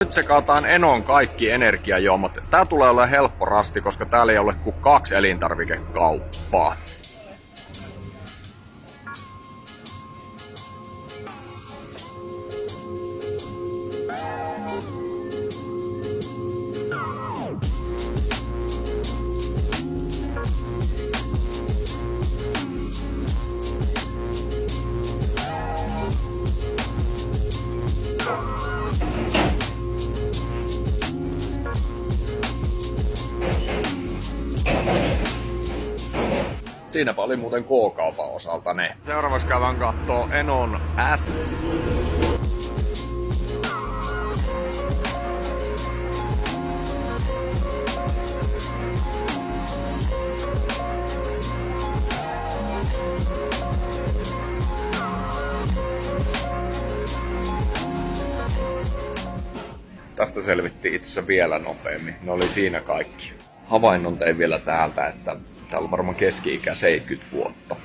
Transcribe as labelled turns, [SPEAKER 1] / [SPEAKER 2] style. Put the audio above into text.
[SPEAKER 1] Nyt tsekataan Enon kaikki energiajuomat. Tää tulee olla helppo rasti, koska täällä ei ole kuin 2 elintarvikekauppaa. Siinäpä oli muuten K-kaupan osalta ne. Seuraavaksi käydään kattoo Enon S. Tästä selvittiin itse asiassa vielä nopeammin. Ne oli siinä kaikki. Havainnon tein vielä täältä, että täällä on varmaan keski-ikä 70 vuotta.